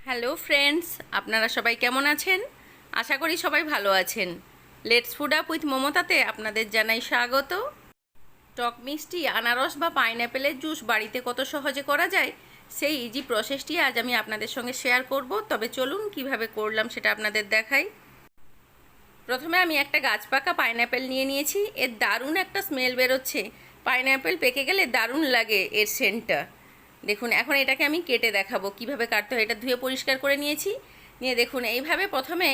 Hello friends, আপনারা সবাই কেমন আছেন? আশা করি সবাই ভালো আছেন। লেটস ফুড আপ উইথ মমতাতে আপনাদের জানাই স্বাগত। টক মিষ্টি আনারস বা পাইনঅ্যাপেলের জুস বাড়িতে কত সহজে করা যায় সেই ইজি প্রসেসটি আজ আমি আপনাদের সঙ্গে শেয়ার করব। তবে চলুন কিভাবে করলাম সেটা আপনাদের দেখাই। প্রথমে আমি একটা গাছ পাকা পাইনঅ্যাপেল নিয়ে নিয়েছি। এর দারুণ একটা স্মেল বেরোচ্ছে। পাইনঅ্যাপেল পেকে গেলে দারুণ লাগে এর সেন্টটা। দেখুন, এখন এটাকে আমি কেটে দেখাবো কিভাবে কাটতে হয়। এটা ধুয়ে পরিষ্কার করে নিয়েছি। নিয়ে দেখুন, এইভাবে প্রথমে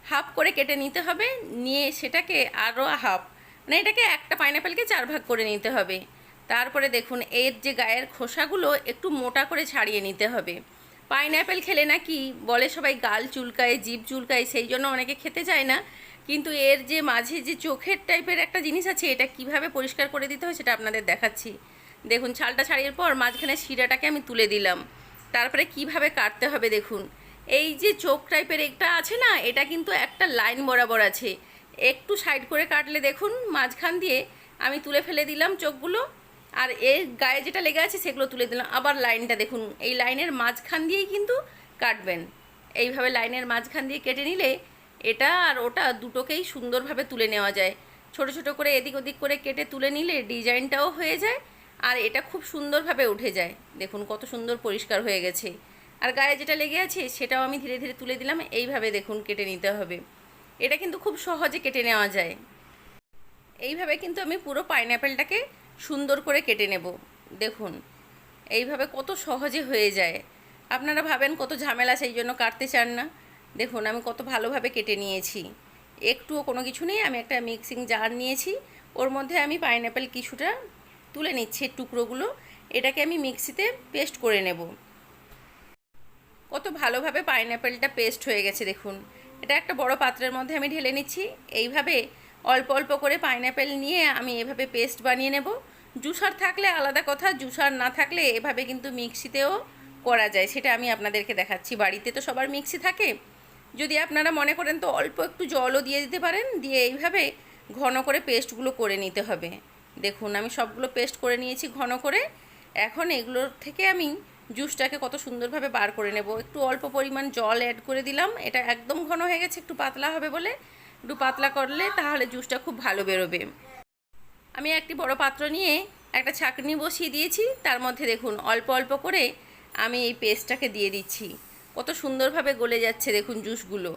হাফ করে কেটে নিতে হবে। নিয়ে সেটাকে আরও হাফ, মানে এটাকে একটা পাইনঅ্যাপেলকে 4 ভাগ করে নিতে হবে। তারপরে দেখুন, এর যে গায়ের খোসাগুলো একটু মোটা করে ছাড়িয়ে নিতে হবে। পাইনঅ্যাপেল খেলে নাকি বলে সবাই গাল চুলকায়, জিভ চুলকায়, সেই জন্য অনেকে খেতে চায় না। কিন্তু এর যে মাঝে যে চোখের টাইপের একটা জিনিস আছে, এটা কিভাবে পরিষ্কার করে দিতে হয় সেটা আপনাদের দেখাচ্ছি। দেখুন, ছালটা ছাড়িয়ে পর মাঝখানে শিরাটাকে আমি তুলে দিলাম। তারপরে কিভাবে কাটতে হবে দেখুন। এই যে চোখ টাইপের একটা আছে না, এটা কিন্তু একটা লাইন বরাবর আছে। একটু সাইড করে কাটলে দেখুন মাঝখান দিয়ে আমি তুলে ফেলে দিলাম চোখগুলো। আর এর গায়ে যেটা লেগে আছে সেগুলো তুলে দিলাম। আবার লাইনটা দেখুন, এই লাইনের মাঝখান দিয়েই কিন্তু কাটবেন। এইভাবে লাইনের মাঝখান দিয়ে কেটে নিলে এটা আর ওটা দুটোকেই সুন্দরভাবে তুলে নেওয়া যায়। ছোট ছোট করে এদিক ওদিক করে কেটে তুলে নিলে ডিজাইনটাও হয়ে যায়, আর এটা খুব সুন্দরভাবে উঠে যায়। দেখুন কত সুন্দর পরিষ্কার হয়ে গেছে। আর গায়ে যেটা লেগে আছে সেটাও আমি ধীরে ধীরে তুলে দিলাম। এইভাবে দেখুন কেটে নিতে হবে। এটা কিন্তু খুব সহজে কেটে নেওয়া যায়। এইভাবে কিন্তু আমি পুরো পাইনঅ্যাপেলটাকে সুন্দর করে কেটে নেব। দেখুন এইভাবে কত সহজে হয়ে যায়। আপনারা ভাবেন কত ঝামেলা, সেই জন্য কাটতে চান না। দেখুন আমি কত ভালোভাবে কেটে নিয়েছি। একটুও কোনো কিছু নেই। আমি একটা মিক্সিং জার নিয়েছি, ওর মধ্যে আমি পাইনঅ্যাপেল কিছুটা তুলে নিচ্ছি টুকরোগুলো। এটাকে আমি মিক্সিতে পেস্ট করে নেব। কত ভালোভাবে পাইনঅ্যাপেলটা পেস্ট হয়ে গেছে দেখুন। এটা একটা বড় পাত্রের মধ্যে আমি ঢেলে নিচ্ছি। এইভাবে অল্প অল্প করে পাইনঅ্যাপেল নিয়ে আমি এভাবে পেস্ট বানিয়ে নেব। জুসার থাকলে আলাদা কথা, জুসার না থাকলে এভাবে কিন্তু মিক্সিতেও করা যায়, সেটা আমি আপনাদেরকে দেখাচ্ছি। বাড়িতে তো সবার মিক্সি থাকে। যদি আপনারা মনে করেন তো অল্প একটু জলও দিয়ে দিতে পারেন। দিয়ে এইভাবে ঘন করে পেস্টগুলো করে নিতে হবে। দেখুন আমি সবগুলো পেস্ট করে নিয়েছি ঘন করে। এখন এগুলোর থেকে আমি জুসটাকে কত সুন্দরভাবে বার করে নেব। একটু অল্প পরিমাণ জল অ্যাড করে দিলাম। এটা একদম ঘন হয়ে গেছে, একটু পাতলা হবে বলে একটু পাতলা করলে তাহলে জুসটা খুব ভালো বেরোবে। আমি একটি বড় পাত্র নিয়ে একটা ছাঁকনি বসিয়ে দিয়েছি। তার মধ্যে দেখুন অল্প অল্প করে আমি এই পেস্টটাকে দিয়ে দিচ্ছি। কত সুন্দরভাবে গলে যাচ্ছে দেখুন জুসগুলো।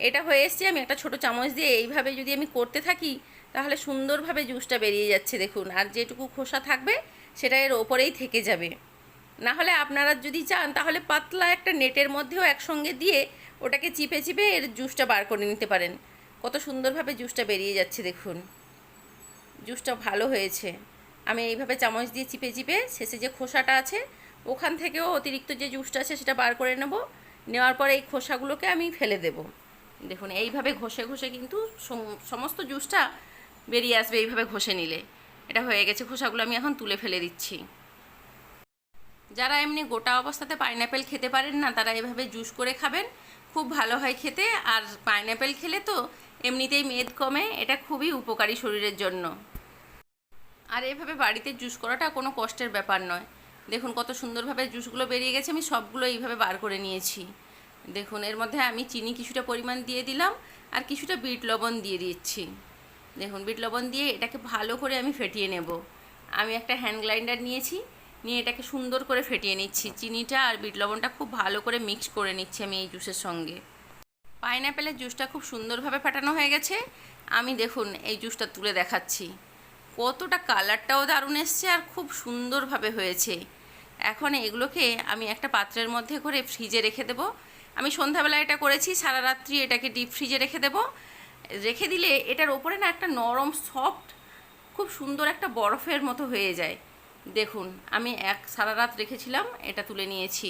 এটা হয়ে এসছে। আমি একটা ছোট চামচ দিয়ে এইভাবে যদি আমি করতে থাকি তাহলে সুন্দরভাবে জুসটা বেরিয়ে যাচ্ছে দেখুন। আর যেটুকু খোসা থাকবে সেটা এর ওপরেই থেকে যাবে। না হলে আপনারা যদি চান তাহলে পাতলা একটা নেটের মধ্যেও একসঙ্গে দিয়ে ওটাকে চিপে চিপে এর জুসটা বার করে নিতে পারেন। কত সুন্দরভাবে জুসটা বেরিয়ে যাচ্ছে দেখুন। জুসটা ভালো হয়েছে। আমি এইভাবে চামচ দিয়ে চিপে চিপে শেষে যে খোসাটা আছে ওখান থেকেও অতিরিক্ত যে জুসটা আছে সেটা বার করে নেব। নেওয়ার পরে এই খোসাগুলোকে আমি ফেলে দেব। দেখুন এইভাবে ঘষে ঘষে কিন্তু সমস্ত জুসটা বেরিয়ে আসবে। এইভাবে ঘষে নিলে এটা হয়ে গেছে। খোসাগুলো আমি এখন তুলে ফেলে দিচ্ছি। যারা এমনি গোটা অবস্থাতে পাইনঅ্যাপেল খেতে পারেন না, তারা এভাবে জুস করে খাবেন, খুব ভালো হয় খেতে। আর পাইনঅ্যাপেল খেলে তো এমনিতেই মেদ কমে, এটা খুবই উপকারী শরীরের জন্য। আর এভাবে বাড়িতে জুস করাটা কোনো কষ্টের ব্যাপার নয়। দেখুন কত সুন্দরভাবে জুসগুলো বেরিয়ে গেছে। আমি সবগুলো এইভাবে বার করে নিয়েছি। দেখুন এর মধ্যে আমি চিনি কিছুটা পরিমাণ দিয়ে দিলাম, আর কিছুটা বিট লবণ দিয়ে দিচ্ছি। দেখুন বিট লবণ দিয়ে এটাকে ভালো করে আমি ফেটিয়ে নেব। আমি একটা হ্যান্ড গ্রাইন্ডার নিয়েছি, নিয়ে এটাকে সুন্দর করে ফেটিয়ে নিচ্ছি। চিনিটা আর বিট লবণটা খুব ভালো করে মিক্স করে নিচ্ছি আমি এই জুসের সঙ্গে। পাইনঅ্যাপেলের জুসটা খুব সুন্দরভাবে ফাটানো হয়ে গেছে। আমি দেখুন এই জুসটা তুলে দেখাচ্ছি। কতটা কালারটাও দারুণ এসছে আর খুব সুন্দরভাবে হয়েছে। এখন এগুলোকে আমি একটা পাত্রের মধ্যে করে ফ্রিজে রেখে দেবো। আমি সন্ধ্যাবেলা এটা করেছি, সারা রাত্রি এটাকে ডিপ ফ্রিজে রেখে দেবো। রেখে দিলে এটার ওপরে না একটা নরম সফট খুব সুন্দর একটা বরফের মতো হয়ে যায়। দেখুন আমি সারা রাত রেখেছিলাম, এটা তুলে নিয়েছি।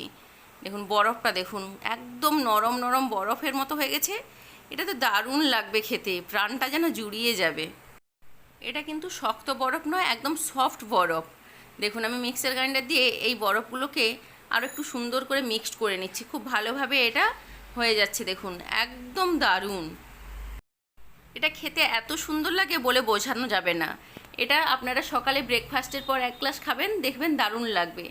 দেখুন বরফটা দেখুন একদম নরম নরম বরফের মতো হয়ে গেছে। এটা তো দারুণ লাগবে খেতে, প্রাণটা যেন জুড়িয়ে যাবে। এটা কিন্তু শক্ত বরফ নয়, একদম সফট বরফ। দেখুন আমি মিক্সার গ্রাইন্ডার দিয়ে এই বরফগুলোকে আরও একটু সুন্দর করে মিক্সড করে নিচ্ছি। খুব ভালোভাবে এটা হয়ে যাচ্ছে দেখুন, একদম দারুণ। এটা খেতে এত সুন্দর লাগে বলে বোঝানো যাবে না। এটা আপনারা সকালে ব্রেকফাস্টের পর 1 গ্লাস খাবেন, দেখবেন দারুণ লাগবে।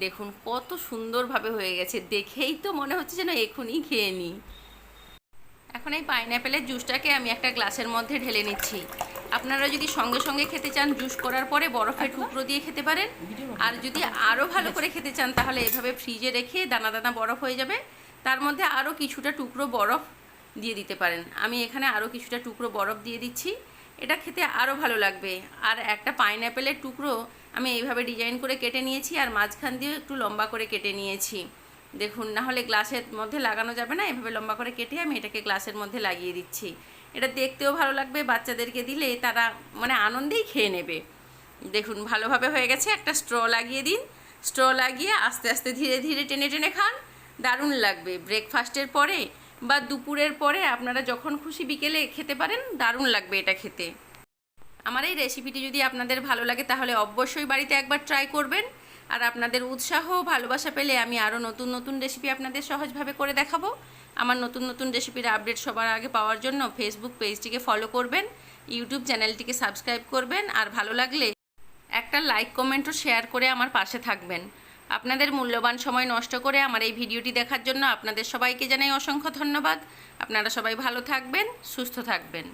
দেখুন কত সুন্দরভাবে হয়ে গেছে, দেখেই তো মনে হচ্ছে যেন এখনই খেয়ে নিই। এখন এই পাইনঅ্যাপেলের জুসটাকে আমি একটা গ্লাসের মধ্যে ঢেলে নিচ্ছি। আপনারা যদি সঙ্গে সঙ্গে খেতে চান জুস করার পরে বরফের টুকরো দিয়ে খেতে পারেন, আর যদি আরও ভালো করে খেতে চান তাহলে এভাবে ফ্রিজে রেখে দানা দানা বরফ হয়ে যাবে, তার মধ্যে আরও কিছুটা টুকরো বরফ দিয়ে দিতে পারেন। আমি এখানে আরও কিছুটা টুকরো বরফ দিয়ে দিচ্ছি, এটা খেতে আরও ভালো লাগবে। আর একটা পাইনঅ্যাপেলের টুকরো আমি এইভাবে ডিজাইন করে কেটে নিয়েছি, আর মাঝখান দিয়েও একটু লম্বা করে কেটে নিয়েছি। দেখুন, না হলে গ্লাসের মধ্যে লাগানো যাবে না, এভাবে লম্বা করে কেটে আমি এটাকে গ্লাসের মধ্যে লাগিয়ে দিচ্ছি। এটা দেখতেও ভালো লাগবে, বাচ্চাদেরকে দিলে তারা মানে আনন্দেই খেয়ে নেবে। দেখুন ভালোভাবে হয়ে গেছে। একটা স্ট্র লাগিয়ে দিন, স্ট্র লাগিয়ে আস্তে আস্তে ধীরে ধীরে টেনে টেনে খান, দারুণ লাগবে। ব্রেকফাস্টের পরে বা দুপুরের পরে আপনারা যখন খুশি বিকেলে খেতে পারেন, দারুণ লাগবে এটা খেতে। আমার এই রেসিপিটি যদি আপনাদের ভালো লাগে তাহলে অবশ্যই বাড়িতে একবার ট্রাই করবেন। আর আপনাদের উৎসাহ ও ভালোবাসা পেলে আমি আরও নতুন নতুন রেসিপি আপনাদের সহজভাবে করে দেখাবো। আমার নতুন নতুন রেসিপির আপডেট সবার আগে পাওয়ার জন্য ফেসবুক পেজটিকে ফলো করবেন, ইউটিউব চ্যানেলটিকে সাবস্ক্রাইব করবেন, আর ভালো লাগলে একটা লাইক কমেন্ট ও শেয়ার করে আমার পাশে থাকবেন। আপনাদের মূল্যবান সময় নষ্ট করে আমার এই ভিডিওটি দেখার জন্য আপনাদের সবাইকে জানাই অসংখ্য ধন্যবাদ। আপনারা সবাই ভালো থাকবেন, সুস্থ থাকবেন।